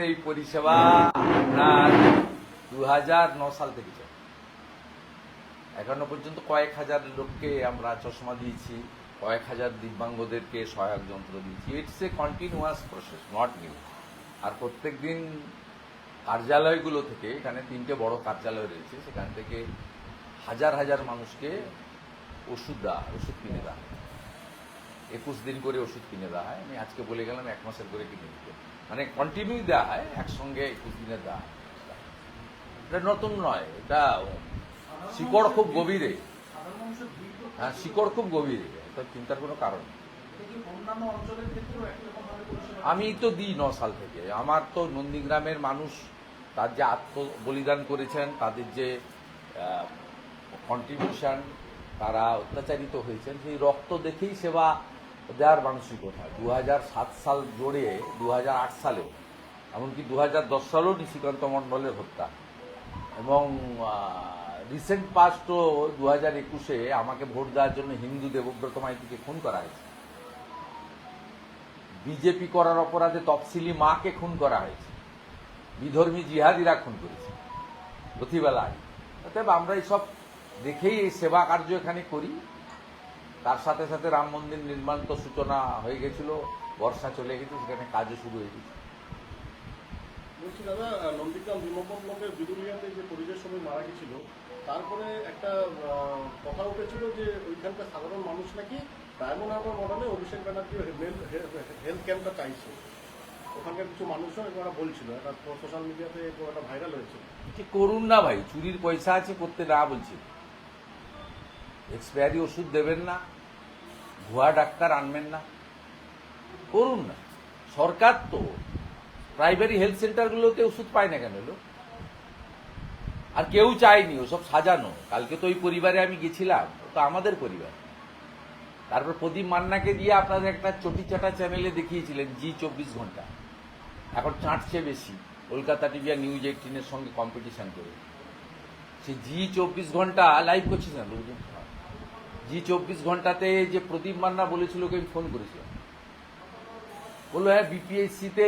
এই পরিষেবা আপনার 2009 সাল থেকে চলে। এখনো পর্যন্ত কয়েক হাজার লোককে আমরা চশমা দিয়েছি, কয়েক হাজার দিব্যাঙ্গদেরকে সহায়ক যন্ত্র দিয়েছি। It's a continuous process, not new. আর প্রত্যেক দিন কার্যালয়গুলো থেকে, এখানে 3টে বড় কার্যালয় রয়েছে, সেখান থেকে হাজার হাজার মানুষকে ওষুধ কিনে দেওয়া হয়। 21 দিন করে ওষুধ কিনে দেওয়া হয়। আমি আজকে বলে গেলাম 1 মাসের করে কিনে দিতে, মানে কন্টিনিউ দেওয়া হয়, একসঙ্গে 21 দিনে দেওয়া হয়। এটা নতুন নয়, এটা শিকড় খুব গভীরে। হ্যাঁ, শিকড় খুব গভীরে, এটা চিন্তার কোনো কারণ নেই। আমি তো দিই 9 সাল থেকে। আমার তো নন্দীগ্রামের মানুষ তার যে আত্মবলিদান করেছেন, তাদের যে কন্ট্রিবিউশন, তারা অত্যাচারিত হয়েছেন, সেই রক্ত দেখেই সেবা দেওয়ার মানসিকতা। 2007 সাল জোড়ে 2008 সালেও, এমনকি 2010 সালেও নিশিকান্ত মণ্ডলের হত্যা, এবং রিসেন্ট পাস্টও 2021-এ আমাকে ভোট দেওয়ার জন্য হিন্দু দেবব্রত মাইতিকে খুন করা হয়েছে। বিজেপি করার অপরাধে তফসিলি মাকে খুন করা হয়েছে, বিধর্মী জিহাদিরা খুন করেছে রথিবেলায়। অতএব আমরা এইসব দেখেই এই সেবা কার্য এখানে করি। তার সাথে সাথে রাম মন্দির নির্মাণ তো সূচনা হয়ে গেছিল, বর্ষা চলে গেছে, সেখানে কাজও শুরু হয়ে গেছে। বলছি দাদা, নন্দীগ্রাম 2 নম্বর ব্লকের বিদুলিয়াতে যে পরিবেশ শ্রমিক মারা গেছিল, তারপরে একটা কথা উঠেছিল যে ওইখানকার সাধারণ মানুষ নাকি ডায়মন্ড হারবার মডেলে অভিষেক ব্যানার্জি হেলথ ক্যাম্পটা চাইছে। ওখানকার কিছু মানুষও ওরা বলছিল, একটা সোশ্যাল মিডিয়াতে একটা ভাইরাল হয়েছে। কি করুন না ভাই, চুরির পয়সা আছে, করতে না বলছি। এক্সপায়ারি ওষুধ দেবেন না, ভুয়া ডাক্তার আনবেন না, করুন না। সরকার তো প্রাইমারি হেলথ সেন্টারগুলোতে ওষুধ পায় না কেন এলো? আর কেউ চায়নি, ওসব সাজানো। কালকে তো ওই পরিবারে আমি গেছিলাম, তো আমাদের পরিবার। তারপর প্রদীপ মান্নাকে দিয়ে আপনাদের একটা চটিচাটা চ্যানেলে দেখিয়েছিলেন জি 24 ঘন্টা। এখন চাঁটছে বেশি, কলকাতা টিভি আর নিউজ 18-এর সঙ্গে কম্পিটিশন করে। সে জি 24 ঘন্টা লাইভ করছিস না লোকজন। জি 24 ঘন্টাতে যে প্রদীপ মান্না বলেছিল, ওকে আমি ফোন করেছিলাম, বললো হ্যাঁ বিপিএসসিতে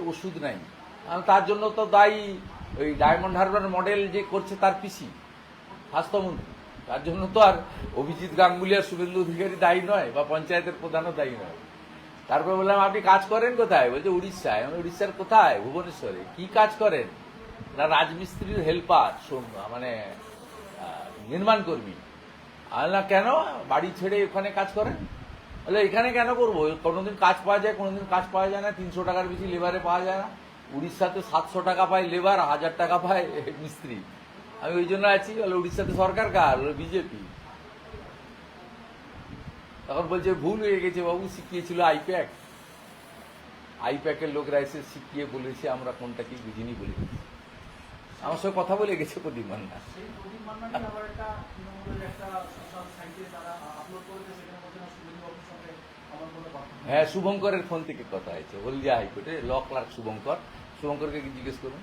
ওষুধ নাই। তার জন্য তো দায়ী ওই ডায়মন্ড হারবার মডেল যে করছে তার পিসি স্বাস্থ্যমন্ত্রী। তার জন্য তো আর অভিজিৎ গাঙ্গুলি আর শুভেন্দু অধিকারী দায়ী নয়, বা পঞ্চায়েতের প্রধানও দায়ী নয়। তারপর বললাম আপনি কাজ করেন কোথায়? বলছে উড়িষ্যায়। আমি উড়িষ্যার কোথায়? ভুবনেশ্বরে। কি কাজ করেন? না রাজমিস্ত্রির হেল্পার, মানে নির্মাণ কর্মী। না কেন বাড়ি ছেড়ে ওখানে কাজ করেন? বলে এখানে কেন করবো, কোনোদিন কাজ পাওয়া যায়, কোনোদিন কাজ পাওয়া যায় না, 300 টাকার বেশি লেবারে পাওয়া যায় না। উড়িষ্যাতে 700 টাকা পায় লেবার, 1000 টাকা পায় মিস্ত্রি। আমি ওই জন্য আছি। বলে উড়িষ্যাতে সরকার কার? বিজেপি। তখন বলছে ভুল হয়ে গেছে বাবু, শিখিয়েছিল আইপ্যাকের লোকরা এসে শিখিয়ে বলেছে, আমরা কোনটা কি বুঝিনি বলে গেছি। আমার সঙ্গে কথা বলে গেছে প্রদীপ মান্না। হ্যাঁ, শুভঙ্করের ফোন থেকে কথা হয়েছে, হলদিয়া হাইকোর্টে ল ক্লার্ক শুভঙ্করকে জিজ্ঞেস করুন।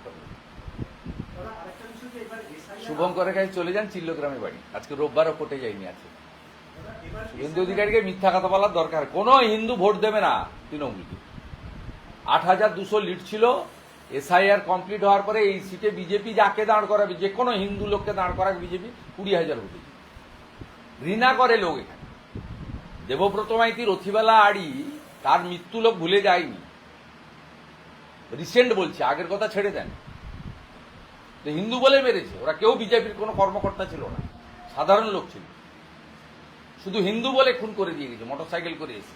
শুভঙ্করের কাছে চলে যান, চিল্লগ্রামে বাড়ি। আজকে রোববারও কোর্টে যায়নি, আছে। হিন্দু অধিকারীকে মিথ্যা কথা বলার দরকার। কোন হিন্দু ভোট দেবে না তৃণমূলকে। 8200 লিড ছিল। এসআইআর কমপ্লিট হওয়ার পরে এই সিটে বিজেপি যাকে দাঁড় করাবে, যে কোনো হিন্দু লোককে দাঁড় করাবে বিজেপি, 20,000 ভোটে। ঘৃণা করে লোক এখানে। দেবব্রত মাইতি, রথিবেলা আড়ি, তার মৃত্যু লোক ভুলে যায়নি। রিসেন্ট বলছে, আগের কথা ছেড়ে দেন। তো হিন্দু বলে মেরেছে ওরা, কেউ বিজেপির কোনো কর্মকর্তা ছিল না, সাধারণ লোক ছিল। শুধু হিন্দু বলে খুন করে দিয়ে গেছে, মোটরসাইকেল করে এসে।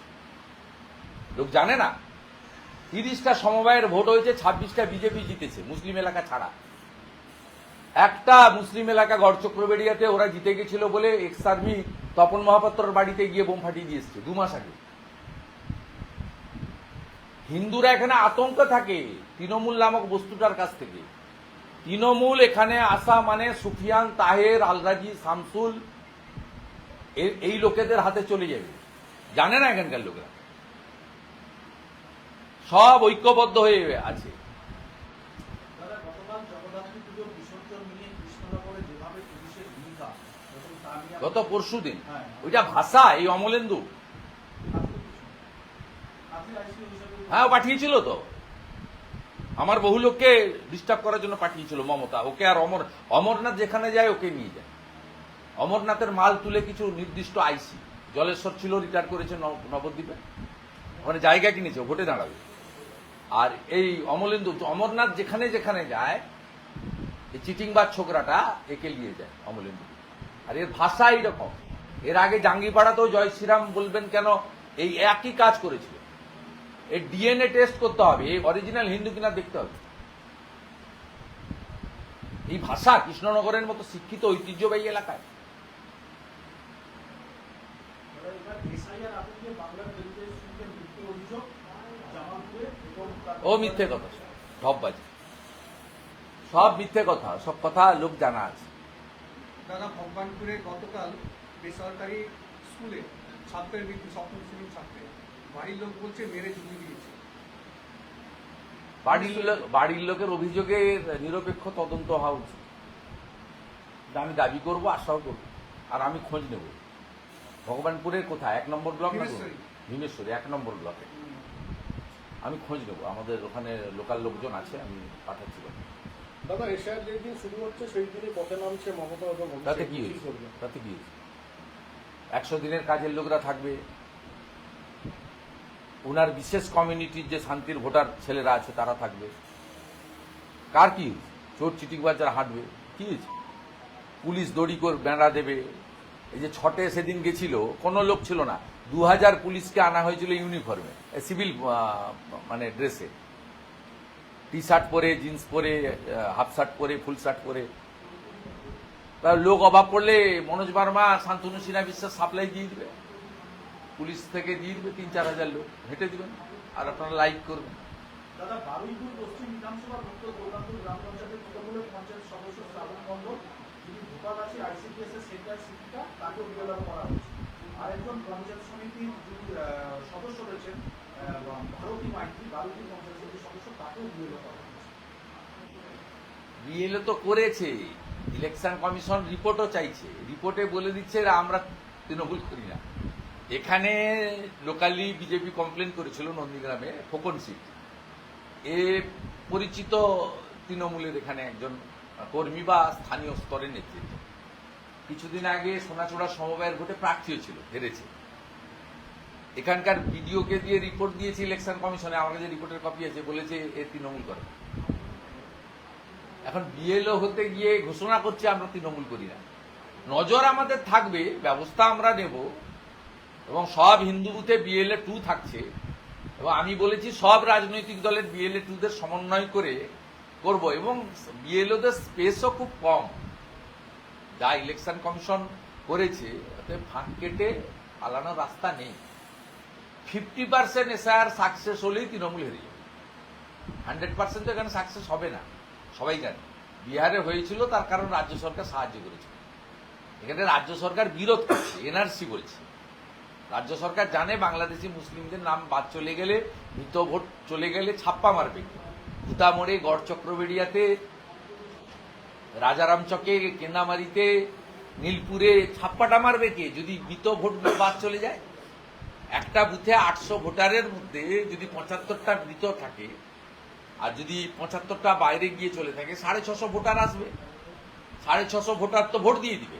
লোক জানে না 30টা সমবায়ের ভোট হয়েছে, 26টা বিজেপি জিতেছে, মুসলিম এলাকা ছাড়া। একটা মুসলিম এলাকা গড়চক্রবেড়িয়াতে ওরা জিতে গেছিল বলে এক্স আর্মি তপন মহাপাত্রর বাড়িতে গিয়ে বোম ফাটিয়ে দিয়ে এসছে 2 মাস আগে। হিন্দুরা এখানে আতঙ্ক থাকে তৃণমূল নামক বস্তুটার কাছ থেকে। তৃণমূল এখানে আসা মানে সুফিয়ান, তাহের, আলরাজি, শামসুল, এই লোকেদের হাতে চলে যাবে। জানে না এখানকার লোকেরা, সব ঐক্যবদ্ধ হয়ে আছে। গত পরশুদিন ওইটা ভাষা, এই অমলেন্দু হ্যাঁ পাঠিয়েছিল তো। আমার বহু লোককে ডিস্টার্ব করার জন্য পাঠিয়েছিল মমতা, ওকে আর অমরনাথ যেখানে যায় ওকে নিয়ে যায়। অমরনাথের মাল তুলে কিছু নির্দিষ্ট আইসি, জলেশ্বর ছিল, রিটায়ার করেছে নবদ্বীপে, ওখানে জায়গা কিনেছে, ভোটে দাঁড়াবে। আর এই অমরনাথ যেখানে যেখানে যায়, এই চিটিংবাজ ছোকরাটা একে নিয়ে যায় অমলেন্দু। আর এর ভাষা এইরকম। এর আগে জাঙ্গিপাড়াতেও জয় শ্রীরাম বলবেন কেন এই একই কাজ করেছিল। এর ডিএনএ টেস্ট করতে হবে, এই অরিজিনাল হিন্দু কিনা দেখতে হবে। এই ভাষা কৃষ্ণনগরের মতো শিক্ষিত ঐতিহ্যবাহী এলাকায়। ও মিথ্যে কথা, ঢপবাজি, সব মিথ্যে কথা, সব কথা লোক জানা আছে। দাদা, ভগবানপুরে গতকাল বেসরকারি স্কুলে ছাত্রের মৃত্যু, সপ্তম শ্রেণীর ছাত্রের, বাড়ির লোক বলছে মেরে চুরি দিয়েছে। বাড়ির লোকের অভিযোগে নিরপেক্ষ তদন্ত হওয়া উচিত, আমি দাবি করবো, আশাও করবো, আর আমি খোঁজ নেব। ভগবানপুরের কোথায়, 1 নম্বর ব্লক? ভীমেশ্বরী 1 নম্বর ব্লকে। আমি খোঁজ নেব, আমাদের ওখানে লোকাল লোকজন আছে, আমি পাঠাচ্ছি। দাদা, এশিয়ার যেই দিন শুরু হচ্ছে সেই দিনই পথে নামছে মমতা এবং তাতে কি হয়েছে? 100 দিনের কাজের লোকরা থাকবে, ওনার বিশেষ কমিউনিটির যে শান্তির ভোটার ছেলেরা আছে তারা থাকবে। কার কি হয়েছে? চোর চিটিংবাজ যারা হাঁটবে, কি হয়েছে? পুলিশ দড়ি করে বেড়া দেবে। এই যে ছটে সেদিন গেছিল, কোনো লোক ছিল না, 2000 পুলিশকে আনা হয়েছিল ইউনিফর্মে, সিভিল মানে ড্রেসে, টি শার্ট পরে, জিন্স পরে, হাফ শার্ট পরে, ফুল শার্ট পরে। লোক অভাব পড়লে মনোজ বার্মা, শান্তনু সিনহা বিশ্বাস সাপ্লাই দিয়ে দিবে, পুলিশ থেকে দিয়ে দিবে 3-4 হাজার লোক, হেঁটে দিবেন আর আপনারা লাইক করবেন। দাদা, বারুইপুর পশ্চিম বিধানসভার উত্তর গৌরামপুর গ্রাম পঞ্চায়েতের তৃণমূলের পঞ্চায়েত সদস্য শ্রাবণ মণ্ডল, যিনি ভোটার আছে আইসিডিএস এর সেন্টার সিপিটা, তাকেও বিএলআর করা হয়েছে। আরেকজন পঞ্চায়েত সমিতির যিনি সদস্য রয়েছেন ভারতী মাইতি, বারুইপুর পঞ্চায়েত সমিতির সদস্য, তাকেও বিএলআর করা হয়েছে। বিএলও তো করেছে, ইলেকশন কমিশন রিপোর্টও চাইছে, রিপোর্টে বলে দিচ্ছে আমরা তৃণমূল করি না। এখানে লোকালি বিজেপি কমপ্লেন করেছিল নন্দীগ্রামে, খোকন সিট, এ পরিচিত তৃণমূলের এখানে একজন কর্মী বা স্থানীয় স্তরের নেতৃত্ব। কিছুদিন আগে সোনাচূড়া সমবায়ের ভোটে প্রার্থী ছিল, হেরেছে। এখানকার বিডিওকে দিয়ে রিপোর্ট দিয়েছে ইলেকশন কমিশনে, আমার কাছে রিপোর্টের কপি আছে, বলেছে এ তৃণমূল করে। এখন বিএলও হতে গিয়ে ঘোষণা করছে আমরা তৃণমূল করি না। নজর আমাদের থাকবে, ব্যবস্থা আমরা নেব, এবং সব হিন্দু বুথে বিএলএ 2 থাকছে, এবং আমি বলেছি সব রাজনৈতিক দলের বিএলএ 2দের সমন্বয় করে করব, এবং বিএলওদের স্পেসও খুব কম। যা ইলেকশন কমিশন করেছে তাতে ফাঁক কেটে পালানোর রাস্তা নেই। 50% এসআইআর সাকসেস হলেই তৃণমূল হেরে যাবে, 100% তো এখানে সাকসেস হবে না, সবাই জানে। বিহারে হয়েছিল, তার কারণ রাজ্য সরকার সাহায্য করেছিল। এখানে রাজ্য সরকার বিরোধ করছে, এনআরসি বলছে। রাজ্য সরকার জানে বাংলাদেশি মুসলিমদের নাম বাদ চলে গেলে, মৃত ভোট চলে গেলে ছাপ্পা মারবে। ভূতামোড়ে, গড় চক্রবেড়িয়াতে, রাজারামচকে, কেন্দামারিতে, নীলপুরে ছাপ্পাটা মারবে কে যদি মৃত ভোট বাদ চলে যায়? একটা বুথে 800 ভোটারের মধ্যে যদি 75টা মৃত থাকে, আর যদি 75টা বাইরে গিয়ে চলে থাকে, 650 ভোটার আসবে। 650 ভোটার তো ভোট দিয়ে দিবে।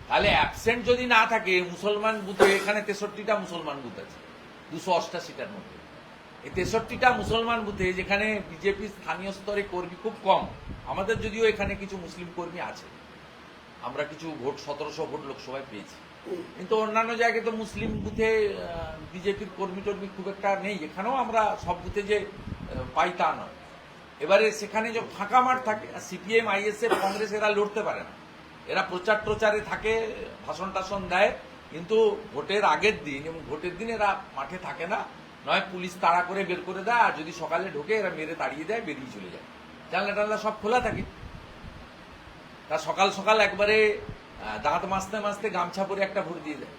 তাহলে অ্যাবসেন্ট যদি না থাকে মুসলমান বুথে, এখানে 63টা মুসলমান বুথ আছে 288টার মধ্যে, এই 63টা মুসলমান বুথে, যেখানে বিজেপি স্থানীয় স্তরে কর্মী খুব কম, আমাদের যদিও এখানে কিছু মুসলিম কর্মী আছে, আমরা কিছু ভোট 1700 ভোট লোকসভায় পেয়েছি, কিন্তু অন্যান্য জায়গায় তো মুসলিম বুথে বিজেপির কর্মী টর্মী খুব একটা নেই। এখানেও আমরা সব বুথে যে পাই তা নয়। এবারে সেখানে যে ফাঁকা মাঠ থাকে, সিপিএম, আইএসএফ, কংগ্রেস এরা লড়তে পারে না, এরা প্রচারে থাকে, ভাষণ টাষণ দেয়, কিন্তু ভোটের আগের দিন এবং ভোটের দিন এরা মাঠে থাকে না, নয় পুলিশ তাড়া করে বের করে দেয়, আর যদি সকালে ঢোকে এরা মেরে তাড়িয়ে দেয়, বেরিয়ে চলে যায়। জানলা টানলা সব খোলা থাকে। তা সকাল সকাল একবারে দাঁত মাজতে মাজতে গামছা পরে একটা ভোট দিয়ে দেয়,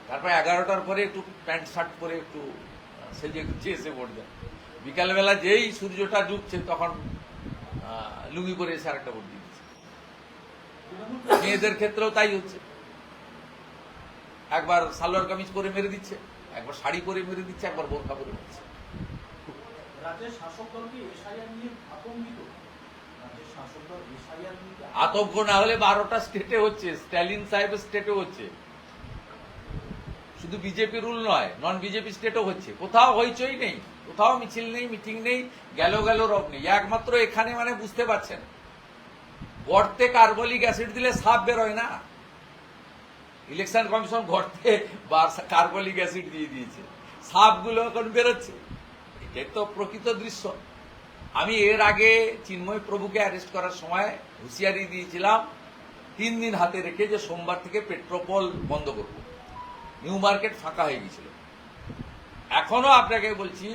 তারপর 11টার পরে একটু প্যান্ট শার্ট পরে একটু সেজে গুছিয়ে এসে ভোট দেয়। বিকালবেলা যেই সূর্যটা ডুবছে তখন লুঙ্গি পরে এসে আরেকটা ভোট দিয়ে দিচ্ছে। মেয়েদের ক্ষেত্রেও তাই হচ্ছে, একবার সালোয়ার কামিজ পরে মেরে দিচ্ছে, একবার শাড়ি পরে মেরে দিচ্ছে, একবার বোরখা পরে মেরেছে। রাজ্যের শাসক দল কি এসআইআর নিয়ে আতঙ্কিত? রাজ্যের শাসক দল এসআইআর নিয়ে কি আতঙ্ক না হলে 12টা স্টেটে হচ্ছে, স্ট্যালিন সাহেবের স্টেটে হচ্ছে, শুধু বিজেপি রুল নয়, নন বিজেপি স্টেটও হচ্ছে। কোথাও হইচই নেই, কোথাও মিছিল নেই, মিটিং নেই, গেল রব নেই। একমাত্র এখানে মানে বুঝতে পারছেন, গর্তে কার্বলিক অ্যাসিড দিলে সাপ বেরোয় না। ইলেকশন কমিশন গর্তে কার্বলিক অ্যাসিড দিয়ে দিয়েছে, সাপগুলো এখন বেরোচ্ছে। এটাই তো প্রকৃত দৃশ্য। আমি এর আগে চিন্ময় প্রভুকে অ্যারেস্ট করার সময় হুঁশিয়ারি দিয়েছিলাম 3 দিন হাতে রেখে যে সোমবার থেকে পেট্রোপল বন্ধ করব। নিউ মার্কেট ফাঁকা হয়ে গেছিল। এখনো আপনাকে বলছি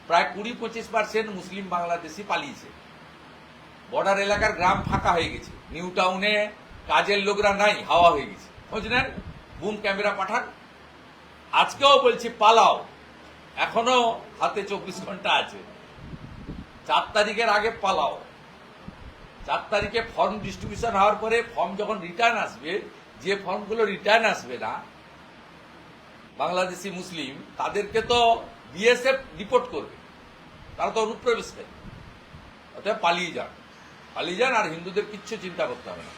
প্রায় 20-25% মুসলিম বাংলাদেশি পালিয়েছে। বর্ডার এলাকার গ্রাম ফাঁকা হয়ে গেছে, নিউ টাউনে কাজের লোকরা নাই, হাওয়া হয়ে গেছে। খোঁজ নেন, বুম ক্যামেরা পাঠান। আজকেও বলছি পালাও, এখনো হাতে 24 ঘন্টা আছে। 4 তারিখের আগে পালাও। 4 তারিখে ফর্ম ডিস্ট্রিবিউশন হওয়ার পরে ফর্ম যখন রিটার্ন আসবে, যে ফর্মগুলো রিটার্ন আসবে না বাংলাদেশি মুসলিম, তাদেরকে তো বিএসএফ রিপোর্ট করবে, তারা তো অনুপ্রবেশকারী। অতএব পালিয়ে যান, আর হিন্দুদের কিচ্ছু চিন্তা করতে হবে না।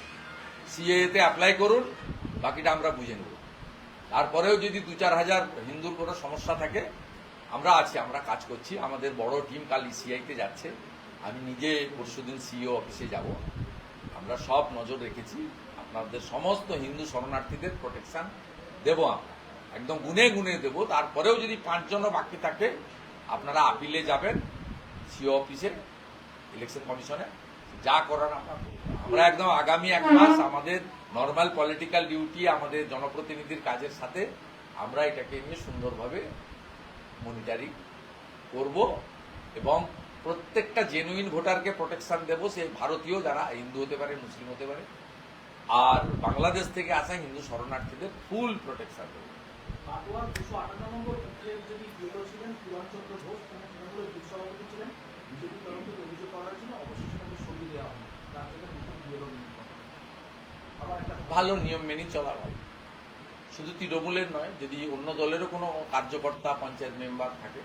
সিএতে অ্যাপ্লাই করুন, বাকিটা আমরা বুঝে নেব। তারপরেও যদি 2-4 হাজার হিন্দুর কোনো সমস্যা থাকে, আমরা আছি, আমরা কাজ করছি। আমাদের বড় টিম কাল ইসিআইতে যাচ্ছে, আমি নিজে পরশুদিন সিইও অফিসে যাব। আমরা সব নজর রেখেছি, আপনাদের সমস্ত হিন্দু শরণার্থীদের প্রোটেকশন দেব, আমরা একদম গুনে গুনে দেব। তারপরেও যদি 5 জনও বাকি থাকে, আপনারা আপিলে যাবেন সিইও অফিসে, ইলেকশন কমিশনে, যা করার আমরা করব। আমরা একদম আগামী 1 মাস আমাদের নর্মাল পলিটিক্যাল ডিউটি, আমাদের জনপ্রতিনিধির কাজের সাথে আমরা এটাকে নিয়ে সুন্দরভাবে মনিটরিং করব এবং প্রত্যেকটা জেনুইন ভোটারকে প্রোটেকশন দেব। সে ভারতীয়, যারা হিন্দু হতে পারে, মুসলিম হতে পারে, আর বাংলাদেশ থেকে আসা হিন্দু শরণার্থীদের ফুল প্রোটেকশন দেব। কাটোয়ার 258 নম্বর বুথের যিনি বিএলও ছিলেন পুরাণচন্দ্র ঘোষ, তিনি তৃণমূলের বুথ সভাপতি ছিলেন। বিজেপি তরফ থেকে অভিযোগ করা হয়েছিল, অবশেষে তাকে সরিয়ে দেওয়া হয়, তার থেকে নতুন বিএলও নিয়োগ করা হয়। আবার একটা ভালো নিয়ম মেনে চলা হয়, শুধু তৃণমূলের নয়, যদি অন্য দলেরও কোনো কার্যকর্তা, পঞ্চায়েত মেম্বার থাকে,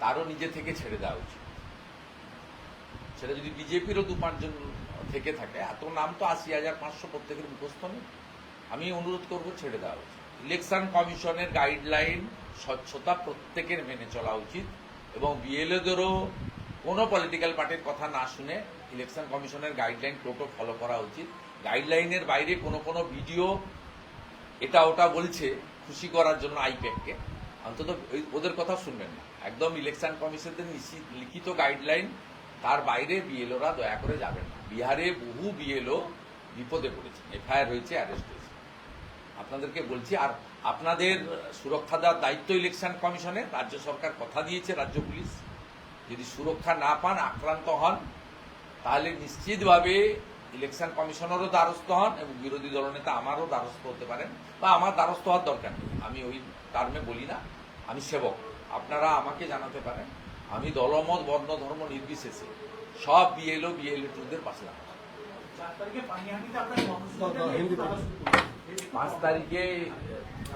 তারও নিজে থেকে ছেড়ে দেওয়া উচিত। সেটা যদি বিজেপিরও 2-5 জন থেকে থাকে, এত নাম তো 80,500 প্রত্যেকের মুখস্থ নেই। আমি অনুরোধ করব ছেড়ে দেওয়া উচিত। ইলেকশন কমিশনের গাইডলাইন স্বচ্ছতা প্রত্যেকের মেনে চলা উচিত এবং বিএলওদেরও কোনো পলিটিক্যাল পার্টির কথা না শুনে ইলেকশন কমিশনের গাইডলাইন টোটো ফলো করা উচিত। গাইডলাইনের বাইরে কোনো ভিডিও এটা ওটা বলছে খুশি করার জন্য আইপ্যাককে, অন্তত ওদের কথা শুনবেন না। একদম ইলেকশন কমিশনের লিখিত গাইডলাইন, তার বাইরে বিএলওরা দয়া করে যাবেন না। বিহারে বহু বিএলও বিপদে পড়েছে, এফআইআর হয়েছে, অ্যারেস্ট হয়েছে। আপনাদেরকে বলছি, আর আপনাদের সুরক্ষা দেওয়ার দায়িত্ব ইলেকশন কমিশনের। রাজ্য সরকার কথা দিয়েছে, রাজ্য পুলিশ যদি সুরক্ষা না পান, আক্রান্ত হন, তাহলে নিশ্চিতভাবে ইলেকশন কমিশনেরও দ্বারস্থ হন এবং বিরোধী দলনেতা আমারও দ্বারস্থ হতে পারেন, বা আমার দ্বারস্থ হওয়ার দরকার নেই। আমি ওই টার্মে বলি না, আমি সেবক। আপনারা আমাকে জানাতে পারেন, আমি দলমত, বর্ণ, ধর্ম নির্বিশেষে সব বিএলও-বিএলএ-2দের পাশে লাগাবো। 4 তারিখে পানিহাটিতে আপনার কর্মসূচিটা তারা শুরু করবে।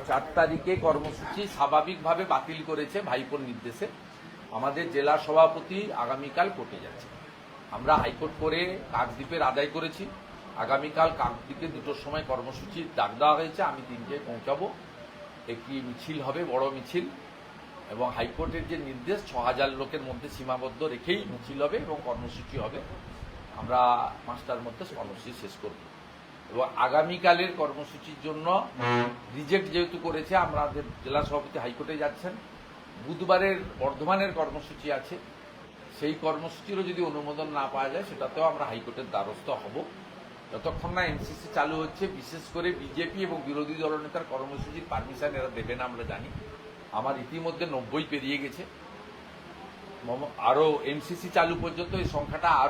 4 তারিখে কর্মসূচি স্বাভাবিকভাবে বাতিল করেছে ভাইপোর নির্দেশে। আমাদের জেলা সভাপতি আগামীকাল কোর্টে যাচ্ছে। আমরা হাইকোর্ট করে কাকদ্বীপের আদায় করেছি। আগামীকাল কাকদ্বীপে 2টোর সময় কর্মসূচি ডাক দেওয়া হয়েছে, আমি 3টায় পৌঁছাবো। একটি মিছিল হবে, বড় মিছিল, এবং হাইকোর্টের যে নির্দেশ 6,000 লোকের মধ্যে সীমাবদ্ধ রেখেই মিছিল হবে এবং কর্মসূচি হবে। আমরা 5টার মধ্যে কর্মসূচি শেষ করব এবং আগামীকালের কর্মসূচির জন্য রিজেক্ট যেহেতু করেছে, আমাদের জেলা সভাপতি হাইকোর্টে যাচ্ছেন। বুধবারের বর্ধমানের কর্মসূচি আছে, সেই কর্মসূচিরও যদি অনুমোদন না পাওয়া যায়, সেটাতেও আমরা হাইকোর্টের দ্বারস্থ হব। যতক্ষণ না এমসিসি চালু হচ্ছে, বিশেষ করে বিজেপি এবং বিরোধী দলনেতার কর্মসূচির পারমিশন এরা দেবে না, আমরা জানি। আমার ইতিমধ্যে 90 পেরিয়ে গেছে, আরও এমসিসি চালু পর্যন্ত এই সংখ্যাটা আরো